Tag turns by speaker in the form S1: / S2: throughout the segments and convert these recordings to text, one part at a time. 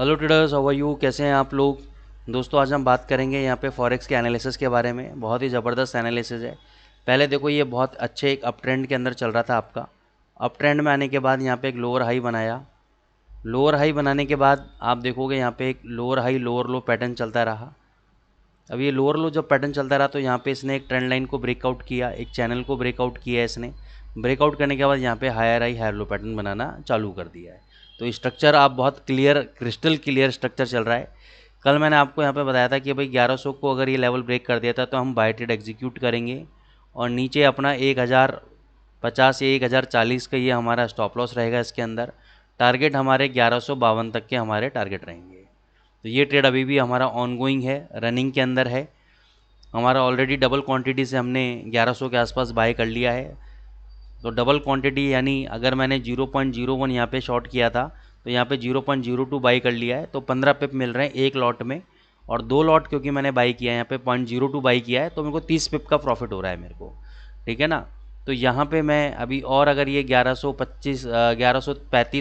S1: Hello traders, how are you? कैसे हैं आप लोग? दोस्तों, आज हम बात करेंगे यहाँ पे फॉरेक्स के एनालिसिस के बारे में। बहुत ही ज़बरदस्त एनालिसिस है। पहले देखो, ये बहुत अच्छे एक अप ट्रेंड के अंदर चल रहा था आपका। अप ट्रेंड में आने के बाद यहाँ पे एक लोअर हाई बनाया। लोअर हाई बनाने के बाद आप देखोगे यहाँ पे एक लोअर हाई लोअर लो पैटर्न चलता रहा। अब ये लोअर लो जब पैटर्न चलता रहा तो यहाँ पे इसने एक ट्रेंड लाइन को ब्रेकआउट किया, एक चैनल को ब्रेकआउट किया है इसने। ब्रेकआउट करने के बाद यहाँ पे higher high higher low pattern बनाना चालू कर दिया है। तो स्ट्रक्चर आप बहुत क्लियर, क्रिस्टल क्लियर स्ट्रक्चर चल रहा है। कल मैंने आपको यहाँ पे बताया था कि भाई 1100 को अगर ये लेवल ब्रेक कर दिया था तो हम बाय ट्रेड एग्जीक्यूट करेंगे और नीचे अपना 1050 या 1040 का ये हमारा स्टॉप लॉस रहेगा। इसके अंदर टारगेट हमारे 1152 तक के हमारे टारगेट रहेंगे। तो ये ट्रेड अभी भी हमारा ऑनगोइंग है, रनिंग के अंदर है। हमारा ऑलरेडी डबल क्वांटिटी से हमने 1100 के आसपास बाय कर लिया है। तो डबल क्वांटिटी यानी अगर मैंने 0.01 यहाँ पे शॉर्ट किया था तो यहाँ पे 0.02 बाई कर लिया है। तो 15 पिप मिल रहे हैं एक लॉट में, और दो लॉट क्योंकि मैंने बाई किया है यहाँ पे 0.02 बाई किया है तो मेरे को 30 पिप का प्रॉफिट हो रहा है मेरे को। ठीक है ना? तो यहाँ पे मैं अभी, और अगर ये 1135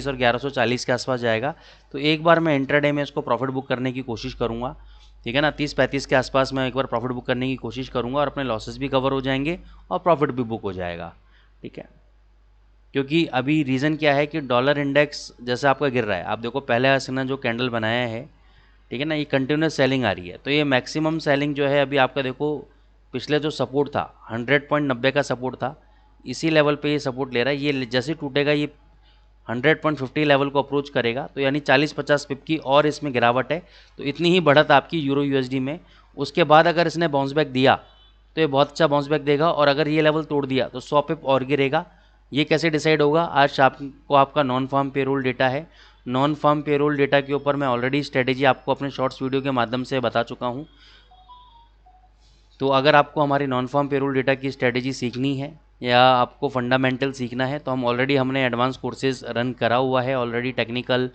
S1: और 1140 के आसपास जाएगा तो एक बार मैं इंट्राडे में इसको प्रॉफिट बुक करने की कोशिश करूँगा। ठीक है ना? 30-35 के आसपास मैं एक बार प्रॉफिट बुक करने की कोशिश करूँगा और अपने लॉसेस भी कवर हो जाएंगे और प्रॉफिट भी बुक हो जाएगा। ठीक है? क्योंकि अभी रीज़न क्या है कि डॉलर इंडेक्स जैसे आपका गिर रहा है। आप देखो पहले इसने जो कैंडल बनाया है, ठीक है ना, ये कंटिन्यूस सेलिंग आ रही है। तो ये मैक्सिमम सेलिंग जो है अभी आपका देखो, पिछले जो सपोर्ट था 100.90 का सपोर्ट था, इसी लेवल पे ये सपोर्ट ले रहा है। ये जैसे टूटेगा ये 100.50 लेवल को अप्रोच करेगा तो यानी 40-50 पिप की और इसमें गिरावट है। तो इतनी ही बढ़त आपकी यूरो यूएसडी में। उसके बाद अगर इसने बाउंस बैक दिया तो ये बहुत अच्छा बाउंस बैक देगा, और अगर ये लेवल तोड़ दिया तो 100 पिप और गिरेगा। ये कैसे डिसाइड होगा? आज शाम को आपका नॉन फार्म पेरोल डेटा है। नॉन फार्म पेरोल डेटा के ऊपर मैं ऑलरेडी स्ट्रेटेजी आपको अपने शॉर्ट्स वीडियो के माध्यम से बता चुका हूँ। तो अगर आपको हमारी नॉन फार्म पेरोल डेटा की स्ट्रेटेजी सीखनी है या आपको फंडामेंटल सीखना है तो हमने एडवांस कोर्सेज रन करा हुआ है already. Technical,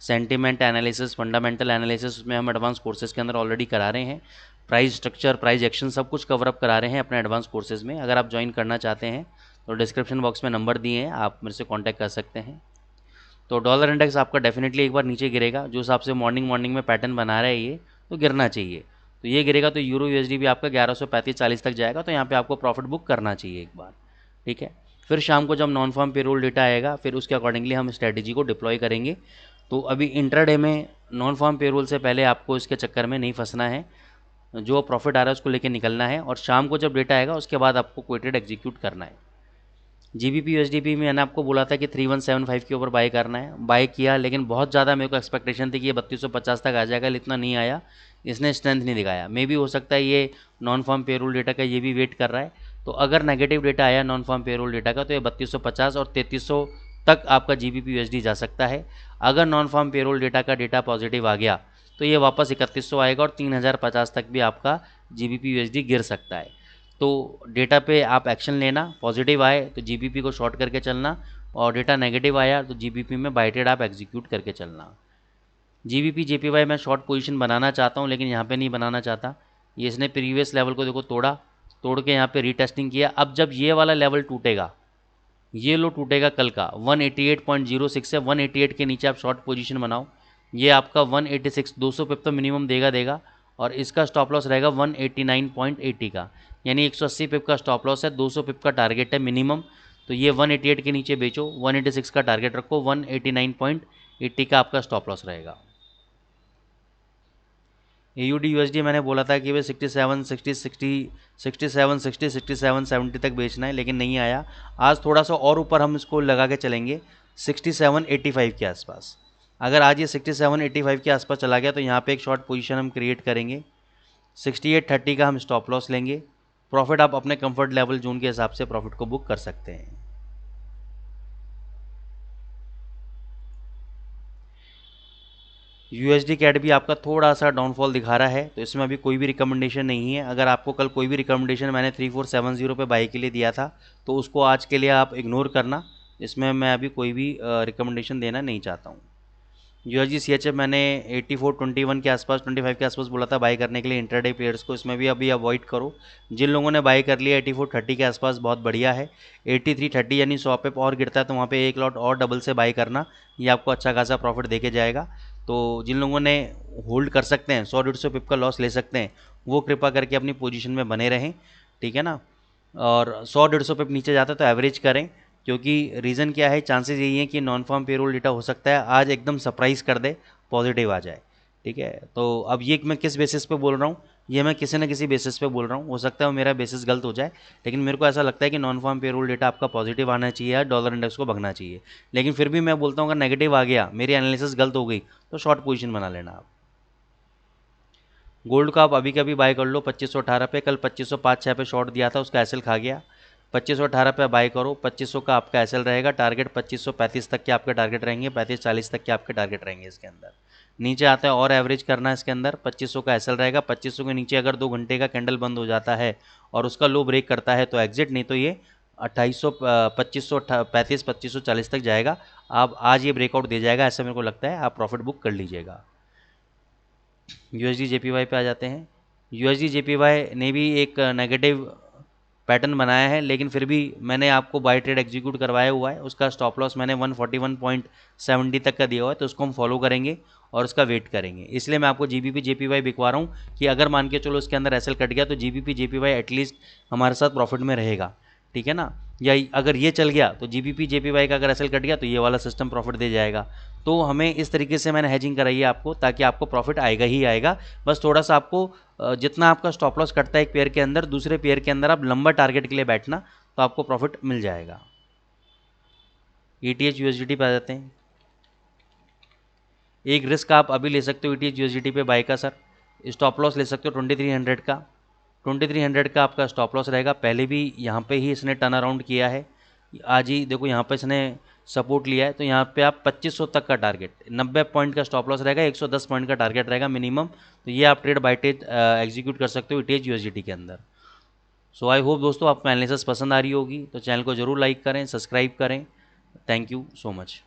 S1: sentiment analysis, fundamental analysis, उसमें हम एडवांस कोर्सेज के अंदर ऑलरेडी करा रहे हैं। प्राइस स्ट्रक्चर, प्राइस एक्शन सब कुछ कवर अप करा रहे हैं अपने एडवांस कोर्सेज में। अगर आप ज्वाइन करना चाहते हैं तो डिस्क्रिप्शन बॉक्स में नंबर दिए हैं, आप मेरे से कॉन्टैक्ट कर सकते हैं। तो डॉलर इंडेक्स आपका डेफिनेटली एक बार नीचे गिरेगा, जो हिसाब से मॉर्निंग में पैटर्न बना रहा है ये, तो गिरना चाहिए। तो ये गिरेगा तो यूरो यूएसडी भी आपका 1135-40 तक जाएगा, तो यहाँ पे आपको प्रॉफिट बुक करना चाहिए एक बार। ठीक है? फिर शाम को जब नॉन फार्म पेरोल डेटा आएगा फिर उसके अकॉर्डिंगली हम स्ट्रेटेजी को डिप्लॉय करेंगे। तो अभी इंट्राडे में नॉन फार्म पेरोल से पहले आपको इसके चक्कर में नहीं फंसना है। जो प्रॉफिट आ रहा है उसको लेके निकलना है, और शाम को जब डेटा आएगा उसके बाद आपको कोई ट्रेड एग्जीक्यूट करना है। जीबीपी यूएसडीपी में मैंने आपको बोला था कि 3175 के ऊपर बाय करना है। बाय किया, लेकिन बहुत ज़्यादा मेरे को एक्सपेक्टेशन थी कि ये 3250 तक आ जाएगा, लेकिन इतना नहीं आया। इसने स्ट्रेंथ नहीं दिखाया। मे भी हो सकता है ये नॉन फार्म पेरोल डेटा का ये भी वेट कर रहा है। तो अगर नेगेटिव डेटा आया नॉन फार्म पेरोल डेटा का तो ये 3250 और 3300 तक आपका जीबीपी यूएसडी जा सकता है। अगर नॉन फार्म पेरोल डेटा का डेटा पॉजिटिव आ गया तो ये वापस 3100 आएगा और 3050 तक भी आपका जीबीपी यूएसडी गिर सकता है। तो डेटा पे आप एक्शन लेना। पॉजिटिव आए तो जीबीपी को शॉर्ट करके चलना, और डेटा नेगेटिव आया तो जीबीपी में बाय ट्रेड आप एग्जीक्यूट करके चलना। जीबीपी जेपीवाई मैं शॉर्ट पोजीशन बनाना चाहता हूँ, लेकिन यहाँ पे नहीं बनाना चाहता। ये इसने प्रीवियस लेवल को देखो तोड़ा, तोड़ के यहाँ पे रीटेस्टिंग किया। अब जब ये वाला लेवल टूटेगा, ये लो टूटेगा कल का 188.06 है, 188 के नीचे आप शॉर्ट पोजीशन बनाओ। ये आपका 186 200 पिप तो मिनिमम देगा, और इसका स्टॉप लॉस रहेगा 189.80 का, यानी 180 पिप का स्टॉप लॉस है, 200 पिप का टारगेट है मिनिमम। तो ये 188 के नीचे बेचो, 186 का टारगेट रखो, 189.80 का आपका स्टॉप लॉस रहेगा। AUD USD मैंने बोला था कि वे 67 60 67 70 तक बेचना है, लेकिन नहीं आया। आज थोड़ा सा और ऊपर हम इसको लगा के चलेंगे 67.85 के आसपास। अगर आज ये 67.85 के आसपास चला गया तो यहाँ पे एक शॉर्ट पोजीशन हम क्रिएट करेंगे। 68.30 का हम स्टॉप लॉस लेंगे। प्रॉफिट आप अपने कंफर्ट लेवल जोन के हिसाब से प्रॉफिट को बुक कर सकते हैं। USD कैट भी आपका थोड़ा सा डाउनफॉल दिखा रहा है, तो इसमें अभी कोई भी रिकमेंडेशन नहीं है। अगर आपको कल कोई भी रिकमेंडेशन मैंने 3470 पे बाई के लिए दिया था तो उसको आज के लिए आप इग्नोर करना। इसमें मैं अभी कोई भी रिकमेंडेशन देना नहीं चाहता हूँ। USD CHF मैंने 84.21 के आसपास 25 के आसपास बोला था बाई करने के लिए इंट्राडे पेयर्स को, इसमें भी अभी अवॉइड करो। जिन लोगों ने बाई कर लिया 84.30 के आसपास बहुत बढ़िया है। 83.30 यानी 100 पे और गिरता है तो वहाँ पे एक लॉट और डबल से बाई करना, ये आपको अच्छा खासा प्रॉफिट देके जाएगा। तो जिन लोगों ने होल्ड कर सकते हैं, 100-150 पिप का लॉस ले सकते हैं, वो कृपा करके अपनी पोजीशन में बने रहें, ठीक है ना। और 100-150 पिप नीचे जाता है तो एवरेज करें, क्योंकि रीज़न क्या है, चांसेस यही है कि नॉन फार्म पेरोल डेटा हो सकता है आज एकदम सरप्राइज़ कर दे, पॉजिटिव आ जाए, ठीक है। तो अब ये मैं किस बेसिस पे बोल रहा हूँ, ये मैं किसी न किसी बेसिस पे बोल रहा हूँ, हो सकता है मेरा बेसिस गलत हो जाए, लेकिन मेरे को ऐसा लगता है कि नॉन फार्म पेरोल डेटा आपका पॉजिटिव आना चाहिए या डॉलर इंडेक्स को भगना चाहिए। लेकिन फिर भी मैं बोलता हूँ अगर नेगेटिव आ गया, मेरी एनालिसिस गलत हो गई, तो शॉर्ट पोजीशन बना लेना आप। गोल्ड का आप अभी कभी बाय कर लो 2518 पे, कल 2505-6 पे शॉर्ट दिया था, उसका एसएल खा गया। 2518 पे बाय करो, 2500 का आपका एसएल रहेगा, टारगेट 2535 तक के आपके टारगेट रहेंगे, 3540 तक के आपके टारगेट रहेंगे इसके अंदर। नीचे आता है और एवरेज करना है इसके अंदर, 2500 का एसएल रहेगा, 2500 के नीचे अगर 2 घंटे का कैंडल बंद हो जाता है और उसका लो ब्रेक करता है तो एग्जिट, नहीं तो ये 2800 2535 2540 तक जाएगा। आप आज ये ब्रेकआउट दे जाएगा ऐसा मेरे को लगता है, आप प्रॉफिट बुक कर लीजिएगा। यूएसडी जेपीवाई पे आ जाते हैं। यूएसडी जेपीवाई ने भी एक नेगेटिव पैटर्न बनाया है, लेकिन फिर भी मैंने आपको बाय ट्रेड एग्जीक्यूट करवाया हुआ है। उसका स्टॉप लॉस मैंने 141.70 तक का दिया हुआ है, तो उसको हम फॉलो करेंगे और उसका वेट करेंगे। इसलिए मैं आपको जीबीपी जेपीवाई बिकवा रहा हूँ कि अगर मान के चलो इसके अंदर एसएल कट गया तो जीबीपी जेपीवाई एटलीस्ट हमारे साथ प्रॉफिट में रहेगा, ठीक है ना। या अगर ये चल गया तो जीबीपी जेपीवाई का अगर एसएल कट गया तो ये वाला सिस्टम प्रॉफिट दे जाएगा। तो हमें इस तरीके से मैंने हेजिंग कराई है आपको, ताकि आपको प्रॉफिट आएगा ही आएगा। बस थोड़ा सा आपको जितना आपका स्टॉप लॉस कटता है एक पेयर के अंदर, दूसरे पेयर के अंदर आप लंबा टारगेट के लिए बैठना, तो आपको प्रॉफिट मिल जाएगा। ईटीएच यूएसडीटी पे आ जाते हैं। एक रिस्क आप अभी ले सकते हो ईटीएच यूएसडीटी पे बाय का सर, स्टॉप लॉस ले सकते हो 2300 का। 2300 का आपका स्टॉप लॉस रहेगा। पहले भी यहाँ पे ही इसने टर्न अराउंड किया है, आज ही देखो यहाँ पे इसने सपोर्ट लिया है, तो यहाँ पे आप 2500 तक का टारगेट, 90 पॉइंट का स्टॉप लॉस रहेगा, 110 पॉइंट का टारगेट रहेगा मिनिमम। तो ये आप ट्रेड बाय ट्रेड एग्जीक्यूट कर सकते हो ईटीएच यूएसडीटी के अंदर। सो आई होप दोस्तों आपको एनालिसिस पसंद आ रही होगी, तो चैनल को जरूर लाइक करें, सब्सक्राइब करें। Thank you so much.